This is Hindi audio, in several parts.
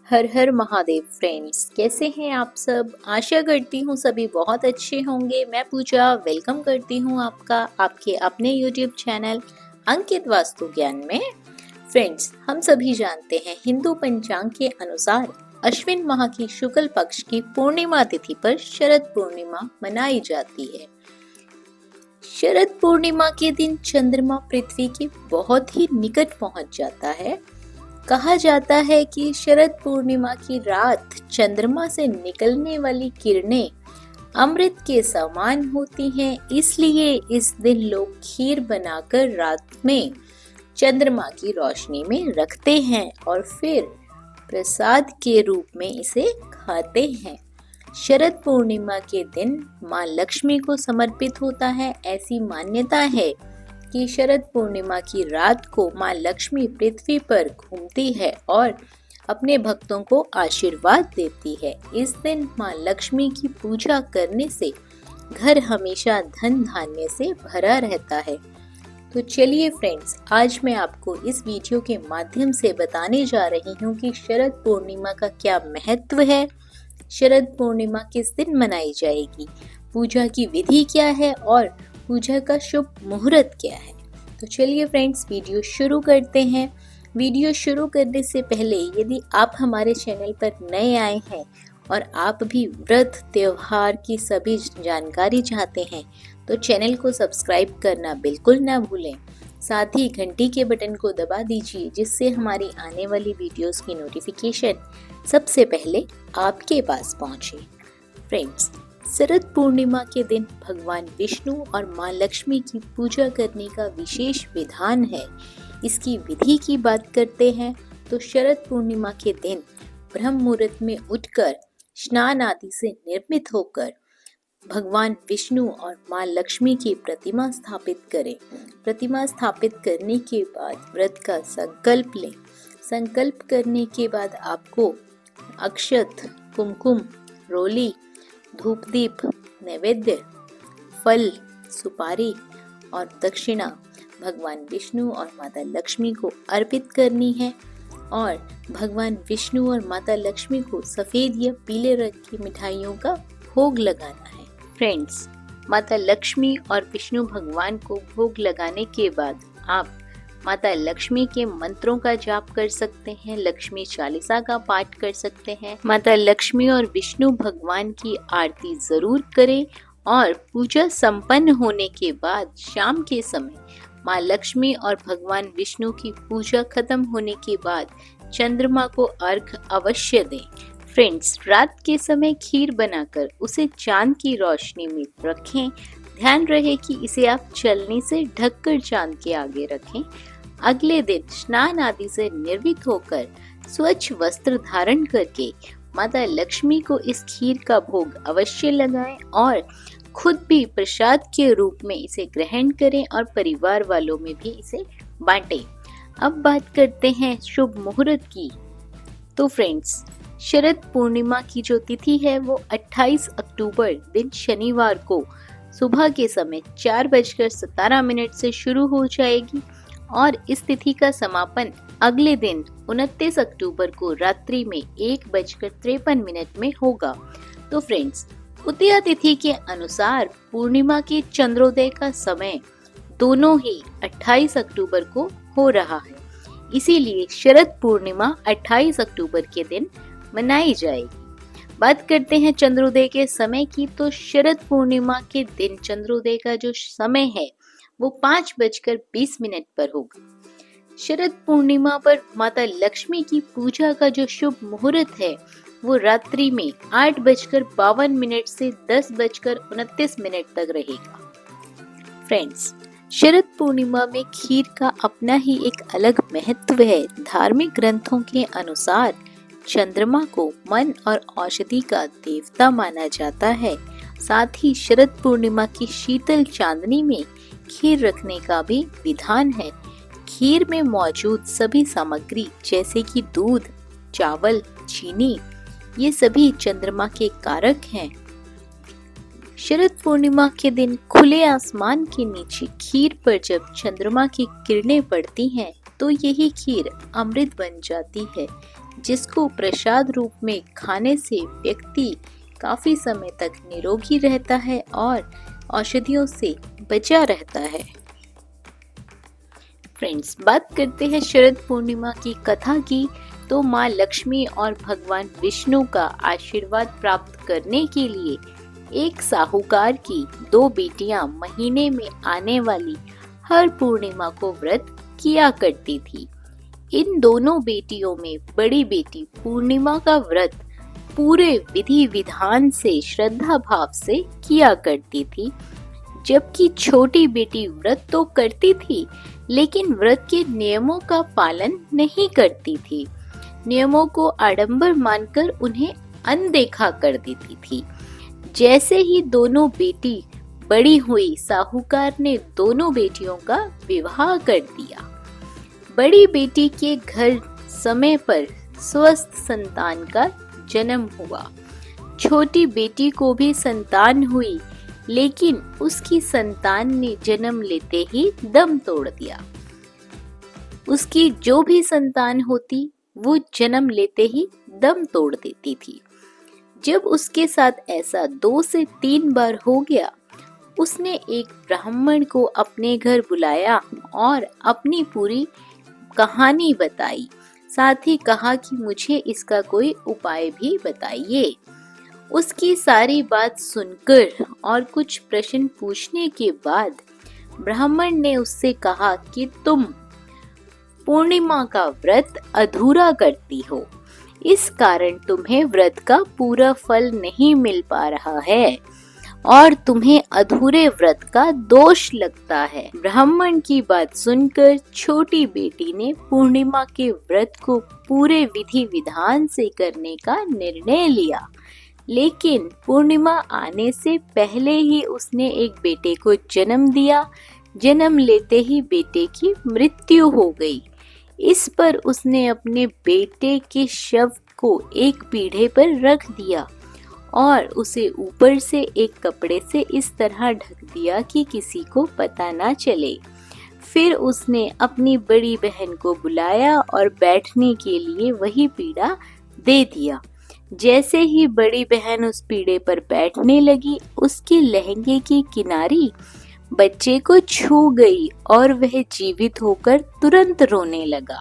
हर हर महादेव फ्रेंड्स, कैसे हैं आप सब। आशा करती हूँ सभी बहुत अच्छे होंगे। मैं पूजा वेलकम करती हूँ आपका आपके अपने यूट्यूब चैनल अंकित वास्तु ज्ञान में। फ्रेंड्स, हम सभी जानते हैं हिंदू पंचांग के अनुसार अश्विन माह की शुक्ल पक्ष की पूर्णिमा तिथि पर शरद पूर्णिमा मनाई जाती है। शरद पूर्णिमा के दिन चंद्रमा पृथ्वी के बहुत ही निकट पहुंच जाता है। कहा जाता है कि शरद पूर्णिमा की रात चंद्रमा से निकलने वाली किरणें अमृत के समान होती हैं, इसलिए इस दिन लोग खीर बनाकर रात में चंद्रमा की रोशनी में रखते हैं और फिर प्रसाद के रूप में इसे खाते हैं। शरद पूर्णिमा के दिन मां लक्ष्मी को समर्पित होता है। ऐसी मान्यता है कि शरद पूर्णिमा की रात को मां लक्ष्मी पृथ्वी पर घूमती है और अपने भक्तों को आशीर्वाद देती है। इस दिन मां लक्ष्मी की पूजा करने से घर हमेशा धन धान्य से भरा रहता है। तो चलिए फ्रेंड्स, आज मैं आपको इस वीडियो के माध्यम से बताने जा रही हूँ कि शरद पूर्णिमा का क्या महत्व है, शरद पूर्णिमा किस दिन मनाई जाएगी, पूजा की विधि क्या है और पूजा का शुभ मुहूर्त क्या है। तो चलिए फ्रेंड्स, वीडियो शुरू करते हैं। वीडियो शुरू करने से पहले यदि आप हमारे चैनल पर नए आए हैं और आप भी व्रत त्योहार की सभी जानकारी चाहते हैं तो चैनल को सब्सक्राइब करना बिल्कुल ना भूलें। साथ ही घंटी के बटन को दबा दीजिए, जिससे हमारी आने वाली वीडियोस की नोटिफिकेशन सबसे पहले आपके पास पहुंचे। फ्रेंड्स, शरद पूर्णिमा के दिन भगवान विष्णु और मां लक्ष्मी की पूजा करने का विशेष विधान है। इसकी विधि की बात करते हैं तो शरद पूर्णिमा के दिन ब्रह्म मुहूर्त में उठकर स्नान आदि से निर्मित होकर भगवान विष्णु और मां लक्ष्मी की प्रतिमा स्थापित करें। प्रतिमा स्थापित करने के बाद व्रत का संकल्प लें। संकल्प करने के बाद आपको अक्षत, कुमकुम, रोली, धूप दीप, नैवेद्य, फल, सुपारी और दक्षिणा भगवान विष्णु और माता लक्ष्मी को अर्पित करनी है और भगवान विष्णु और माता लक्ष्मी को सफेद या पीले रंग की मिठाइयों का भोग लगाना है। फ्रेंड्स, माता लक्ष्मी और विष्णु भगवान को भोग लगाने के बाद आप माता लक्ष्मी के मंत्रों का जाप कर सकते हैं, लक्ष्मी चालीसा का पाठ कर सकते हैं। माता लक्ष्मी और विष्णु भगवान की आरती जरूर करें और पूजा संपन्न होने के बाद शाम के समय मां लक्ष्मी और भगवान विष्णु की पूजा खत्म होने के बाद चंद्रमा को अर्घ अवश्य दें। फ्रेंड्स, रात के समय खीर बनाकर उसे चांद की रोशनी में रखें। ध्यान रहे कि इसे आप चलनी से ढककर चांद के आगे रखें। अगले दिन स्नान आदि से निर्मित होकर स्वच्छ वस्त्र धारण करके माता लक्ष्मी को इस खीर का भोग अवश्य लगाएं और खुद भी प्रसाद के रूप में इसे ग्रहण करें और परिवार वालों में भी इसे बांटें। अब बात करते हैं शुभ मुहूर्त की। तो फ्रेंड्स, शरद पूर्णिमा की जो तिथि है वो 28 अक्टूबर दिन शनिवार को सुबह के समय 4:17 से शुरू हो जाएगी और इस तिथि का समापन अगले दिन 29 अक्टूबर को रात्रि में 1:53 में होगा। तो फ्रेंड्स, उदया तिथि के अनुसार पूर्णिमा के चंद्रोदय का समय दोनों ही 28 अक्टूबर को हो रहा है, इसीलिए शरद पूर्णिमा 28 अक्टूबर के दिन मनाई जाएगी। बात करते हैं चंद्रोदय के समय की। तो शरद पूर्णिमा के दिन चंद्रोदय का जो समय है वो 5:20 पर होगा। शरद पूर्णिमा पर माता लक्ष्मी की पूजा का जो शुभ मुहूर्त है वो रात्रि में 8:52 से 10:29 तक रहेगा। फ्रेंड्स, शरद पूर्णिमा में खीर का अपना ही एक अलग महत्व है। धार्मिक ग्रंथों के अनुसार चंद्रमा को मन और औषधि का देवता माना जाता है। साथ ही शरद पूर्णिमा की शीतल चांदनी में खीर रखने का भी विधान है। खीर में मौजूद सभी सामग्री जैसे कि दूध, चावल, चीनी, ये सभी चंद्रमा के कारक हैं। शरद पूर्णिमा के दिन खुले आसमान के नीचे खीर पर जब चंद्रमा की किरणें पड़ती हैं तो यही खीर अमृत बन जाती है। जिसको प्रसाद रूप में खाने से व्यक्ति काफी समय तक निरोगी रहता है और औषधियों से बचा रहता है। फ्रेंड्स, बात करते हैं शरद पूर्णिमा की कथा की, तो माँ लक्ष्मी और भगवान विष्णु का आशीर्वाद प्राप्त करने के लिए एक साहूकार की 2 बेटियां महीने में आने वाली हर पूर्णिमा को व्रत किया करती थी। इन दोनों बेटियों में बड़ी बेटी पूर्णिमा का व्रत पूरे विधि विधान से श्रद्धा भाव से किया करती थी, जबकि छोटी बेटी व्रत तो करती थी लेकिन व्रत के नियमों का पालन नहीं करती थी। नियमों को आडंबर मानकर उन्हें अनदेखा कर देती थी। जैसे ही दोनों बेटी बड़ी हुई, साहूकार ने दोनों बेटियों का विवाह कर दिया। बड़ी बेटी के घर समय पर स्वस्थ संतान का जन्म हुआ। छोटी बेटी को भी संतान हुई, लेकिन उसकी संतान ने जन्म लेते ही दम तोड़ दिया। उसकी जो भी संतान होती वो जन्म लेते ही दम तोड़ देती थी। जब उसके साथ ऐसा 2 से 3 बार हो गया, उसने एक ब्राह्मण को अपने घर बुलाया और अपनी पूरी कहानी बताई। साथ ही कहा कि मुझे इसका कोई उपाय भी बताइए। उसकी सारी बात सुनकर और कुछ प्रश्न पूछने के बाद ब्राह्मण ने उससे कहा कि तुम पूर्णिमा का व्रत अधूरा करती हो, इस कारण तुम्हें व्रत का पूरा फल नहीं मिल पा रहा है और तुम्हें अधूरे व्रत का दोष लगता है। ब्राह्मण की बात सुनकर छोटी बेटी ने पूर्णिमा के व्रत को पूरे विधि विधान से करने का निर्णय लिया, लेकिन पूर्णिमा आने से पहले ही उसने एक बेटे को जन्म दिया। जन्म लेते ही बेटे की मृत्यु हो गई। इस पर उसने अपने बेटे के शव को एक पीढ़े पर रख दिया और उसे ऊपर से एक कपड़े से इस तरह ढक दिया कि किसी को पता ना चले। फिर उसने अपनी बड़ी बहन को बुलाया और बैठने के लिए वही पीढ़ा दे दिया। जैसे ही बड़ी बहन उस पीढ़े पर बैठने लगी, उसके लहंगे की किनारी बच्चे को छू गई और वह जीवित होकर तुरंत रोने लगा।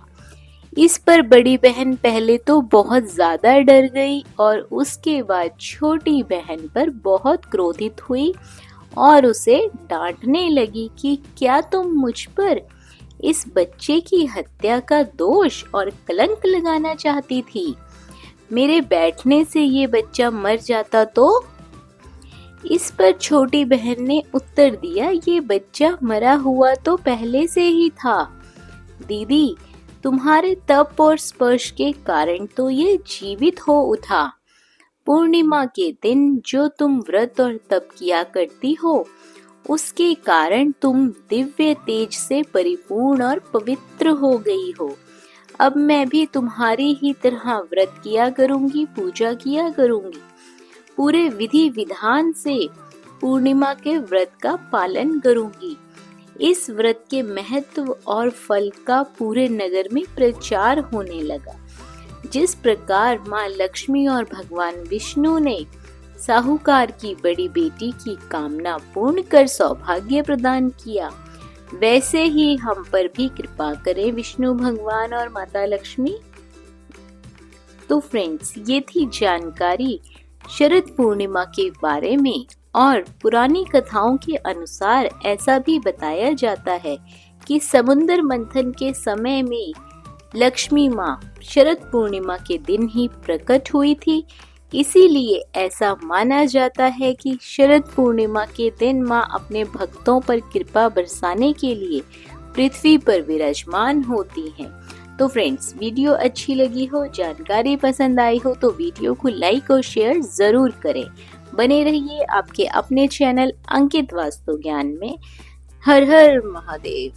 इस पर बड़ी बहन पहले तो बहुत ज्यादा डर गई और उसके बाद छोटी बहन पर बहुत क्रोधित हुई और उसे डांटने लगी कि क्या तुम मुझ पर इस बच्चे की हत्या का दोष और कलंक लगाना चाहती थी? मेरे बैठने से ये बच्चा मर जाता तो? इस पर छोटी बहन ने उत्तर दिया, ये बच्चा मरा हुआ तो पहले से ही था। दीदी, तुम्हारे तप और स्पर्श के कारण तो ये जीवित हो उठा। पूर्णिमा के दिन जो तुम व्रत और तप किया करती हो, उसके कारण तुम दिव्य तेज से परिपूर्ण और पवित्र हो गई हो। अब मैं भी तुम्हारी ही तरह व्रत किया करूंगी, पूजा किया करूंगी। पूरे विधि विधान से पूर्णिमा के व्रत का पालन करूंगी। इस व्रत के महत्व और फल का पूरे नगर में प्रचार होने लगा। जिस प्रकार माँ लक्ष्मी और भगवान विष्णु ने साहूकार की बड़ी बेटी की कामना पूर्ण कर सौभाग्य प्रदान किया, वैसे ही हम पर भी कृपा करें विष्णु भगवान और माता लक्ष्मी। तो फ्रेंड्स, ये थी जानकारी शरद पूर्णिमा के बारे में। और पुरानी कथाओं के अनुसार ऐसा भी बताया जाता है कि समुद्र मंथन के समय में लक्ष्मी माँ शरद पूर्णिमा के दिन ही प्रकट हुई थी। इसीलिए ऐसा माना जाता है कि शरद पूर्णिमा के दिन माँ अपने भक्तों पर कृपा बरसाने के लिए पृथ्वी पर विराजमान होती हैं। तो फ्रेंड्स, वीडियो अच्छी लगी हो, जानकारी पसंद आई हो तो वीडियो को लाइक और शेयर जरूर करें। बने रहिए आपके अपने चैनल अंकित वास्तु ज्ञान में। हर हर महादेव।